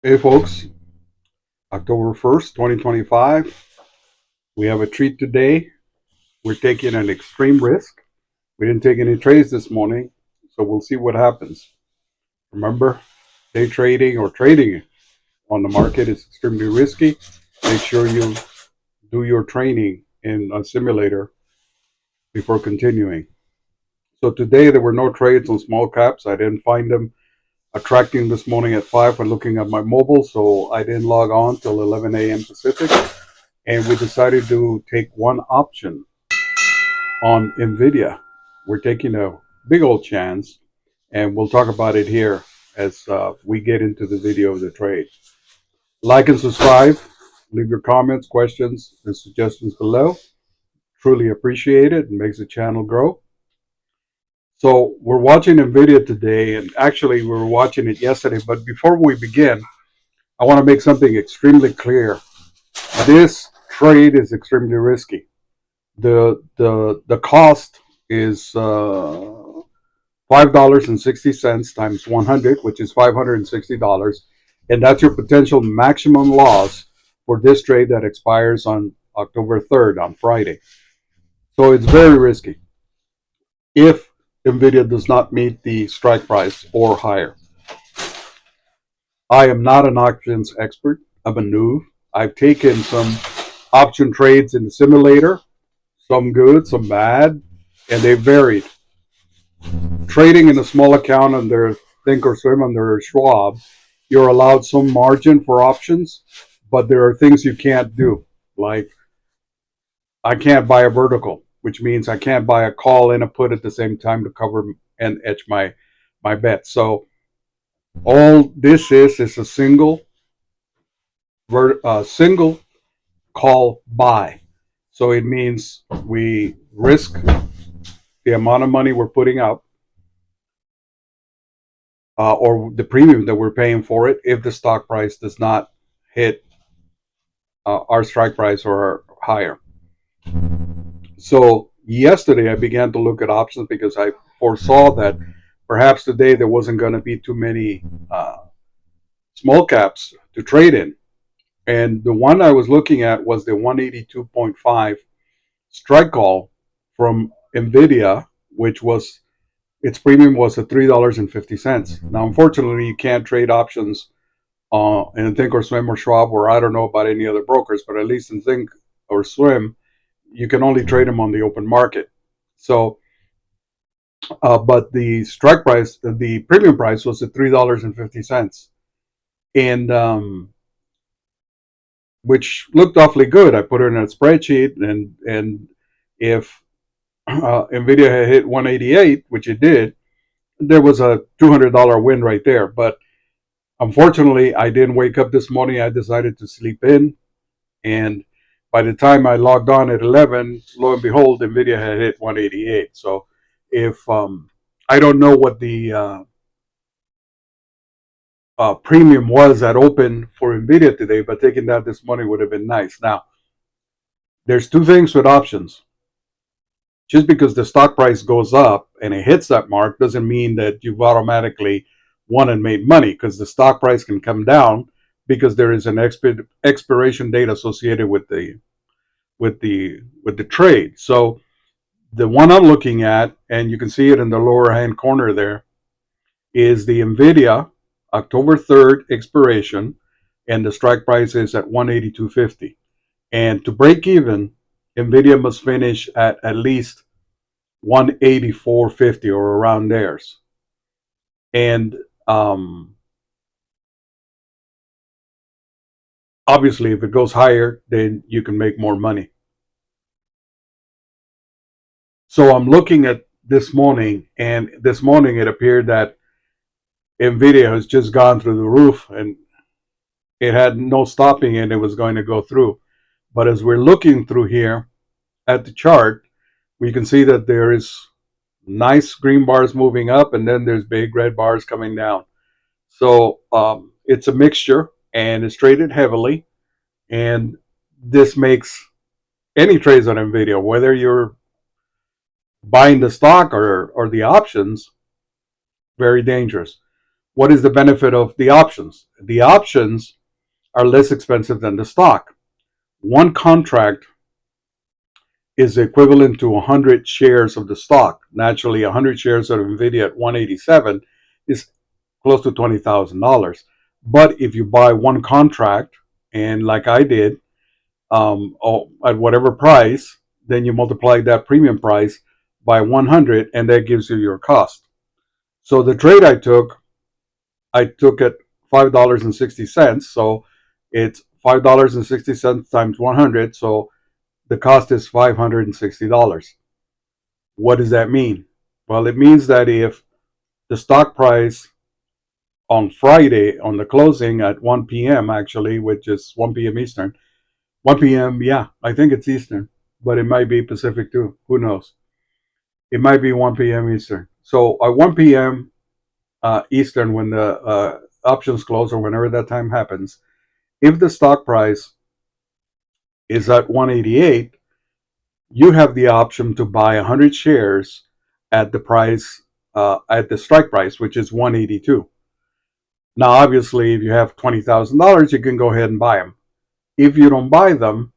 Hey folks, October 1st, 2025. We have a treat today. We're taking an extreme risk. We didn't take any trades this morning, so we'll see what happens. Remember, day trading or trading on the market is extremely risky. Make sure you do your training in a simulator before continuing. So today there were no trades on small caps. I didn't find them attracting this morning at 5 when looking at my mobile, so I didn't log on till 11 a.m. Pacific. And we decided to take one option on NVDA. We're taking a big old chance, and we'll talk about it here as we get into the video of the trade. Like and subscribe. Leave your comments, questions, and suggestions below. Truly appreciate it. It makes the channel grow. So we're watching NVIDIA today, and actually we were watching it yesterday. But before we begin, I want to make something extremely clear. This trade is extremely risky. The cost is $5.60 times 100, which is $560, and that's your potential maximum loss for this trade that expires on October 3rd, on Friday. So it's very risky if NVIDIA does not meet the strike price or higher. I am not an options expert. I'm a noob. I've taken some option trades in the simulator, some good, some bad, and they varied. Trading in a small account under Thinkorswim, under Schwab, you're allowed some margin for options, but there are things you can't do. Like, I can't buy a vertical, which means I can't buy a call and a put at the same time to cover and edge my bet. So all this is a single call buy. So it means we risk the amount of money we're putting up, or the premium that we're paying for it, if the stock price does not hit our strike price or higher. So yesterday I began to look at options because I foresaw that perhaps today there wasn't going to be too many small caps to trade in. And the one I was looking at was the 182.5 strike call from NVIDIA, which was, its premium was at $3.50. Now, unfortunately, you can't trade options in Thinkorswim or Schwab, or I don't know about any other brokers, but at least in Think or Swim, you can only trade them on the open market. So, but the strike price, the premium price was at $3.50, and which looked awfully good. I put it in a spreadsheet, and if Nvidia had hit 188, which it did, there was a $200 win right there. But unfortunately, I didn't wake up this morning. I decided to sleep in, and by the time I logged on at 11, lo and behold, Nvidia had hit 188. So if I don't know what the premium was at open for Nvidia today, but taking that this morning would have been nice. Now, there's two things with options. Just because the stock price goes up and it hits that mark doesn't mean that you've automatically won and made money, because the stock price can come down because there is an expiration date associated with the trade. So the one I'm looking at, and you can see it in the lower hand corner there, is the Nvidia October 3rd expiration, and the strike price is at 182.50. And to break even, Nvidia must finish at least 184.50 or around theirs. And obviously, if it goes higher, then you can make more money. So I'm looking at this morning, and this morning it appeared that Nvidia has just gone through the roof, and it had no stopping it. It was going to go through. But as we're looking through here at the chart, we can see that there is nice green bars moving up, and then there's big red bars coming down. So it's a mixture, and it's traded heavily, and this makes any trades on NVIDIA, whether you're buying the stock or the options, very dangerous. What is the benefit of the options? The options are less expensive than the stock. One contract is equivalent to 100 shares of the stock. Naturally, 100 shares of NVIDIA at 187 is close to $20,000. But if you buy one contract, and like I did, at whatever price, then you multiply that premium price by 100, and that gives you your cost. So the trade I took it $5.60. So it's $5.60 times 100. So the cost is $560. What does that mean? Well, it means that if the stock price on Friday, on the closing at 1 p.m., actually, which is 1 p.m. Eastern, 1 p.m., yeah, I think it's Eastern, but it might be Pacific too. Who knows? It might be 1 p.m. Eastern. So at 1 p.m. Eastern, when the options close or whenever that time happens, if the stock price is at 188, you have the option to buy 100 shares at the price, at the strike price, which is 182. Now, obviously, if you have $20,000, you can go ahead and buy them. If you don't buy them,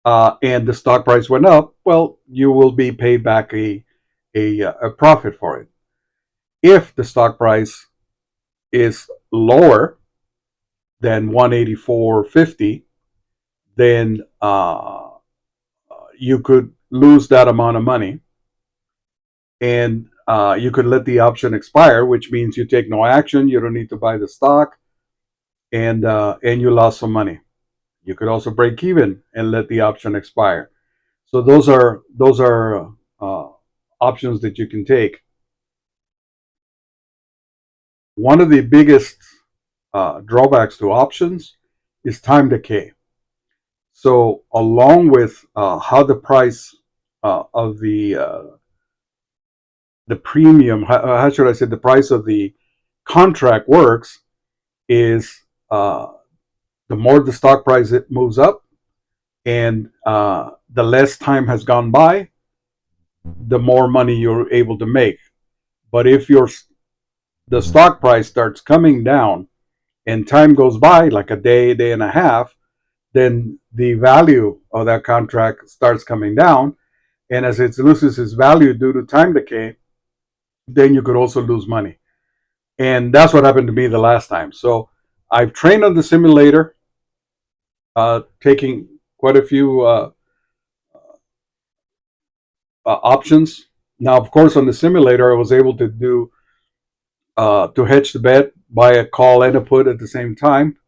and the stock price went up, well, you will be paid back a profit for it. If the stock price is lower than 184.50, then you could lose that amount of money, and you could let the option expire, which means you take no action. You don't need to buy the stock, and you lost some money. You could also break even and let the option expire. So those are options that you can take. One of the biggest drawbacks to options is time decay. So along with how the price of the premium, how should I say, the price of the contract works, is the more the stock price it moves up, and the less time has gone by, the more money you're able to make. But if the stock price starts coming down and time goes by, like a day, day and a half, then the value of that contract starts coming down. And as it loses its value due to time decay, then you could also lose money. And that's what happened to me the last time. So I've trained on the simulator, taking quite a few options. Now, of course, on the simulator, I was able to do to hedge the bet, buy a call and a put at the same time,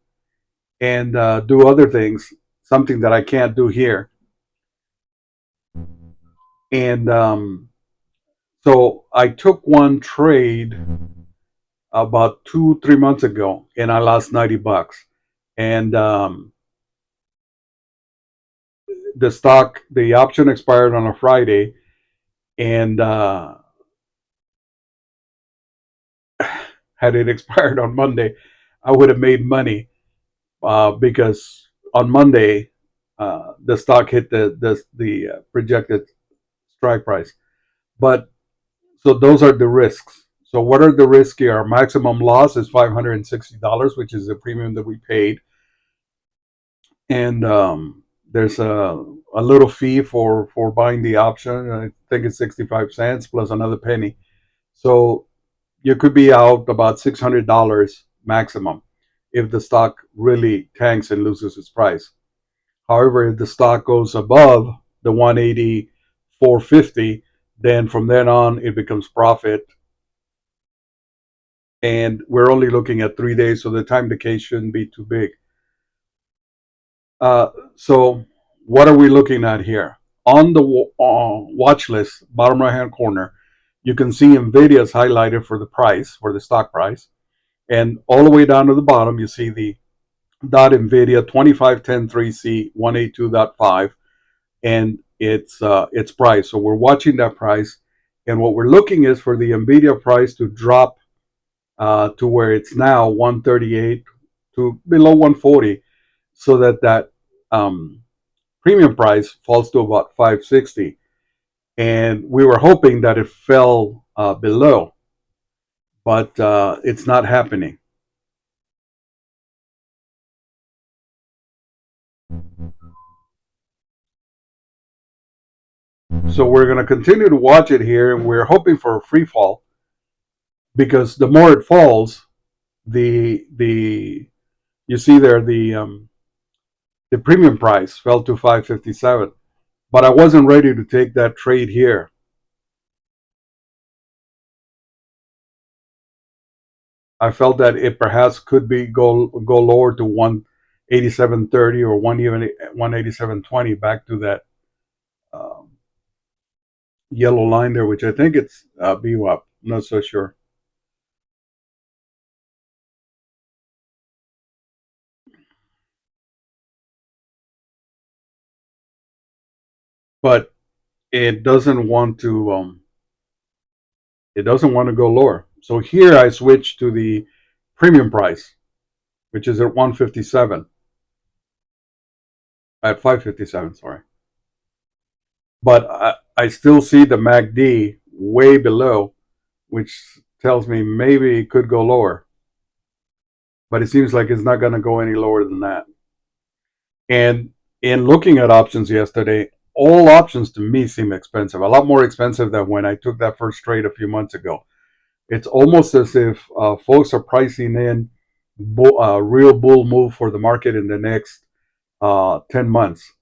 and do other things, something that I can't do here. And so I took one trade about 2-3 months ago, and I lost $90. And the option expired on a Friday, and had it expired on Monday, I would have made money, because on Monday the stock hit the projected strike price. But so those are the risks. So what are the risks here? Our maximum loss is $560, which is the premium that we paid, and there's a little fee for buying the option. I think it's 65 cents plus another penny. So you could be out about $600 maximum if the stock really tanks and loses its price. However, if the stock goes above the 184.50, then from then on it becomes profit. And we're only looking at 3 days, so the time decay shouldn't be too big. So what are we looking at here? On the watch list, bottom right hand corner, you can see NVIDIA's highlighted for the price, for the stock price. And all the way down to the bottom, you see the .NVIDIA 25103C 182.5, and its price. So we're watching that price, and what we're looking is for the NVIDIA price to drop to where it's now 138 to below 140, so that premium price falls to about 560. And we were hoping that it fell below. but it's not happening. So we're going to continue to watch it here, and we're hoping for a free fall, because the more it falls, the you see there the premium price fell to 557, but I wasn't ready to take that trade here. I felt that it perhaps could be go lower to 187.30 or 187.20, back to that um, yellow line there, which I think it's BWAP. I'm not so sure, but it doesn't want to. It doesn't want to go lower. So here I switch to the premium price, which is at 157, at 557. Sorry, but I still see the MACD way below, which tells me maybe it could go lower, but it seems like it's not going to go any lower than that. And in looking at options yesterday, all options to me seem expensive, a lot more expensive than when I took that first trade a few months ago. It's almost as if folks are pricing in a real bull move for the market in the next 10 months.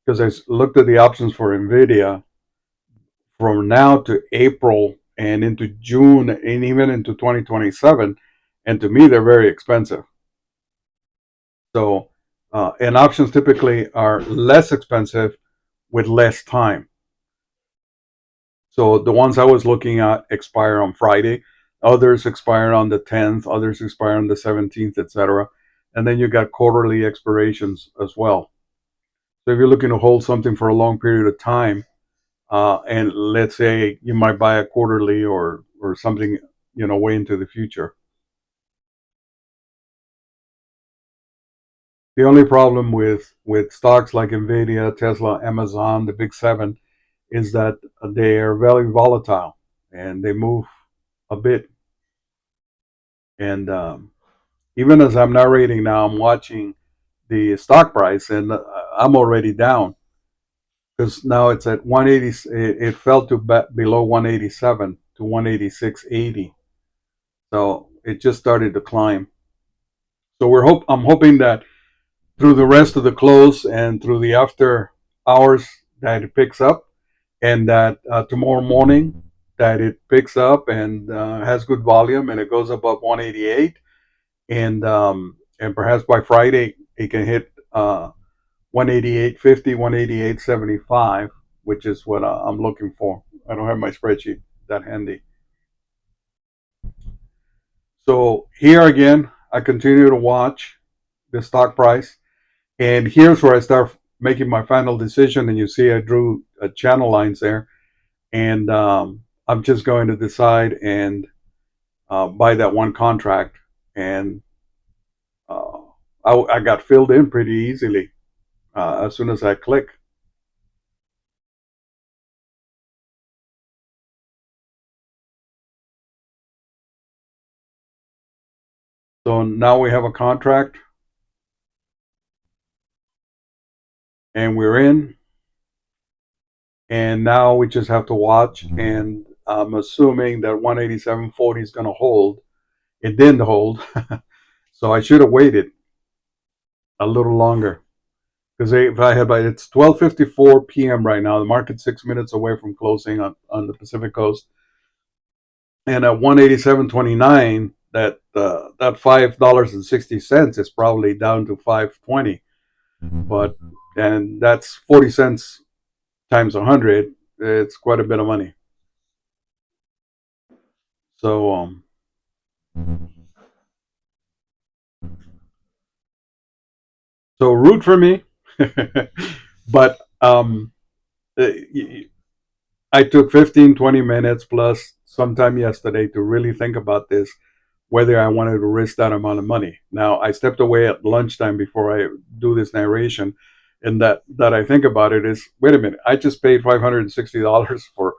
Because I looked at the options for NVDA from now to April and into June and even into 2027. And to me, they're very expensive. So, and options typically are less expensive with less time. So the ones I was looking at expire on Friday, others expire on the 10th, others expire on the 17th, etc. And then you got quarterly expirations as well. So if you're looking to hold something for a long period of time, and let's say you might buy a quarterly or something, way into the future. The only problem with stocks like Nvidia, Tesla, Amazon, the big seven, is that they are very volatile and they move a bit. And even as I'm narrating now, I'm watching the stock price, and I'm already down, because now it's at 180. It fell to below 187 to 186.80. So it just started to climb. So I'm hoping that through the rest of the close and through the after hours that it picks up, and that tomorrow morning that it picks up and has good volume and it goes above 188, and perhaps by Friday it can hit 188.50, 188.75, which is what I'm looking for. I don't have my spreadsheet that handy. So here again, I continue to watch the stock price, and here's where I start making my final decision. And you see, I drew channel lines there, and I'm just going to decide and buy that one contract, and uh, I got filled in pretty easily as soon as I click. So now we have a contract, and we're in, and now we just have to watch. And I'm assuming that 187.40 is going to hold. It didn't hold, so I should have waited a little longer. Because if I had, it's 12:54 p.m. right now. The market's 6 minutes away from closing on the Pacific Coast, and at 187.29, that $5.60 is probably down to 5.20. But and that's 40 cents times 100. It's quite a bit of money. So root for me, but uh, I took 15, 20 minutes plus some time yesterday to really think about this, whether I wanted to risk that amount of money. Now, I stepped away at lunchtime before I do this narration, and that I think about it is, wait a minute, I just paid $560 for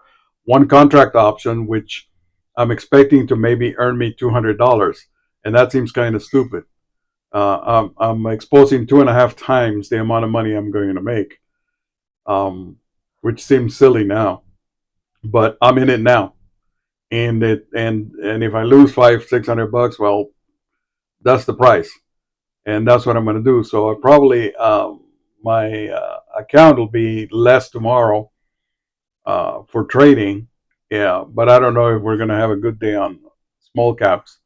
one contract option, which I'm expecting to maybe earn me $200, and that seems kind of stupid. I'm exposing 2.5 times the amount of money I'm going to make, which seems silly now, but I'm in it now. And if I lose 500-600 bucks, well, that's the price, and that's what I'm going to do. So I probably my account will be less tomorrow for trading. Yeah, but I don't know if we're going to have a good day on small caps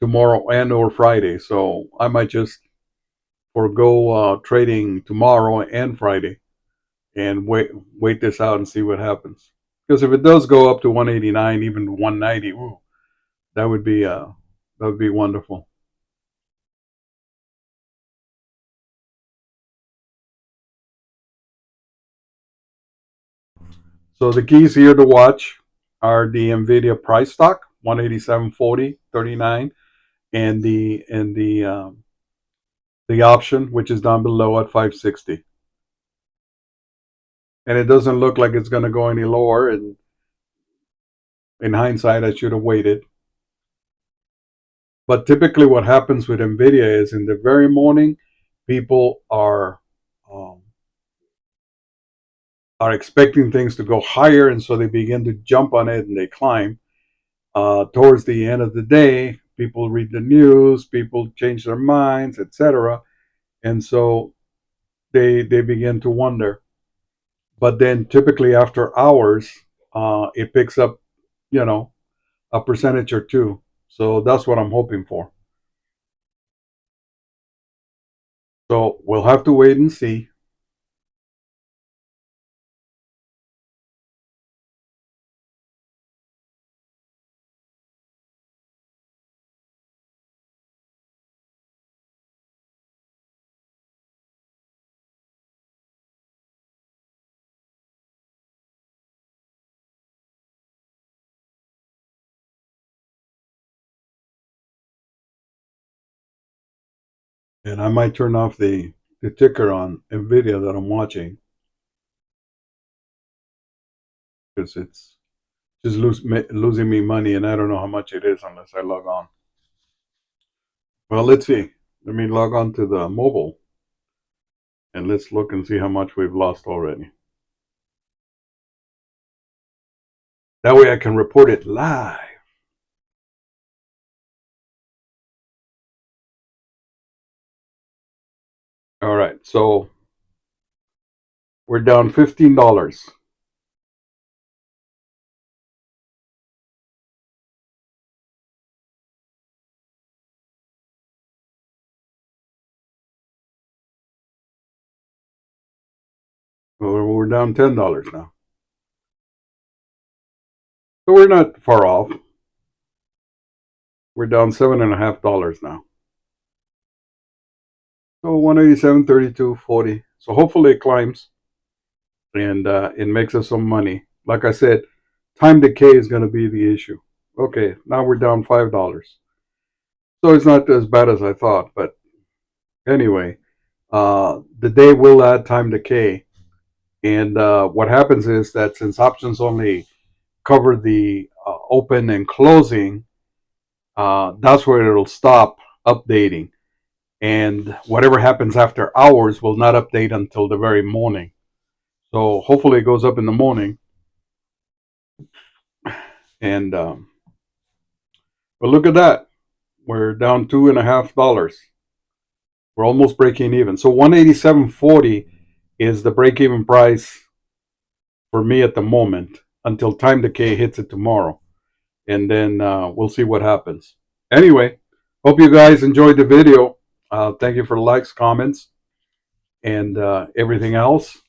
tomorrow and or Friday. So I might just forego trading tomorrow and Friday and wait this out and see what happens. Because if it does go up to 189, even 190, ooh, that would be wonderful. So the keys here to watch are the NVDA price stock 187.40.39, and the option, which is down below at 560. And it doesn't look like it's going to go any lower. And in hindsight, I should have waited. But typically, what happens with NVIDIA is in the very morning, people um, are expecting things to go higher, and so they begin to jump on it and they climb. Towards the end of the day, people read the news, people change their minds, etc., and so they begin to wonder. But then, typically after hours, it picks up, you know, a percentage or two. So that's what I'm hoping for. So we'll have to wait and see. And I might turn off the ticker on NVIDIA that I'm watching because it's just losing me money, and I don't know how much it is unless I log on. Well, let's see. Let me log on to the mobile and let's look and see how much we've lost already. That way I can report it live. All right, so we're down $15. Well, we're down $10 now. So we're not far off. We're down $7.50 now. So 187.32.40. So hopefully it climbs and it makes us some money. Like I said, time decay is going to be the issue. Okay, now we're down $5. So it's not as bad as I thought, but anyway, the day will add time decay. And what happens is that since options only cover the open and closing, that's where it'll stop updating. And whatever happens after hours will not update until the very morning. So hopefully it goes up in the morning. And but look at that, we're down $2.50. We're almost breaking even. So 187.40 is the break even price for me at the moment until time decay hits it tomorrow, and then we'll see what happens. Anyway, hope you guys enjoyed the video. Thank you for likes, comments, and everything else,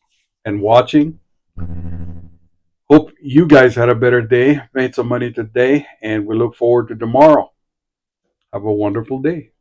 and watching. Hope you guys had a better day, made some money today, and we look forward to tomorrow. Have a wonderful day.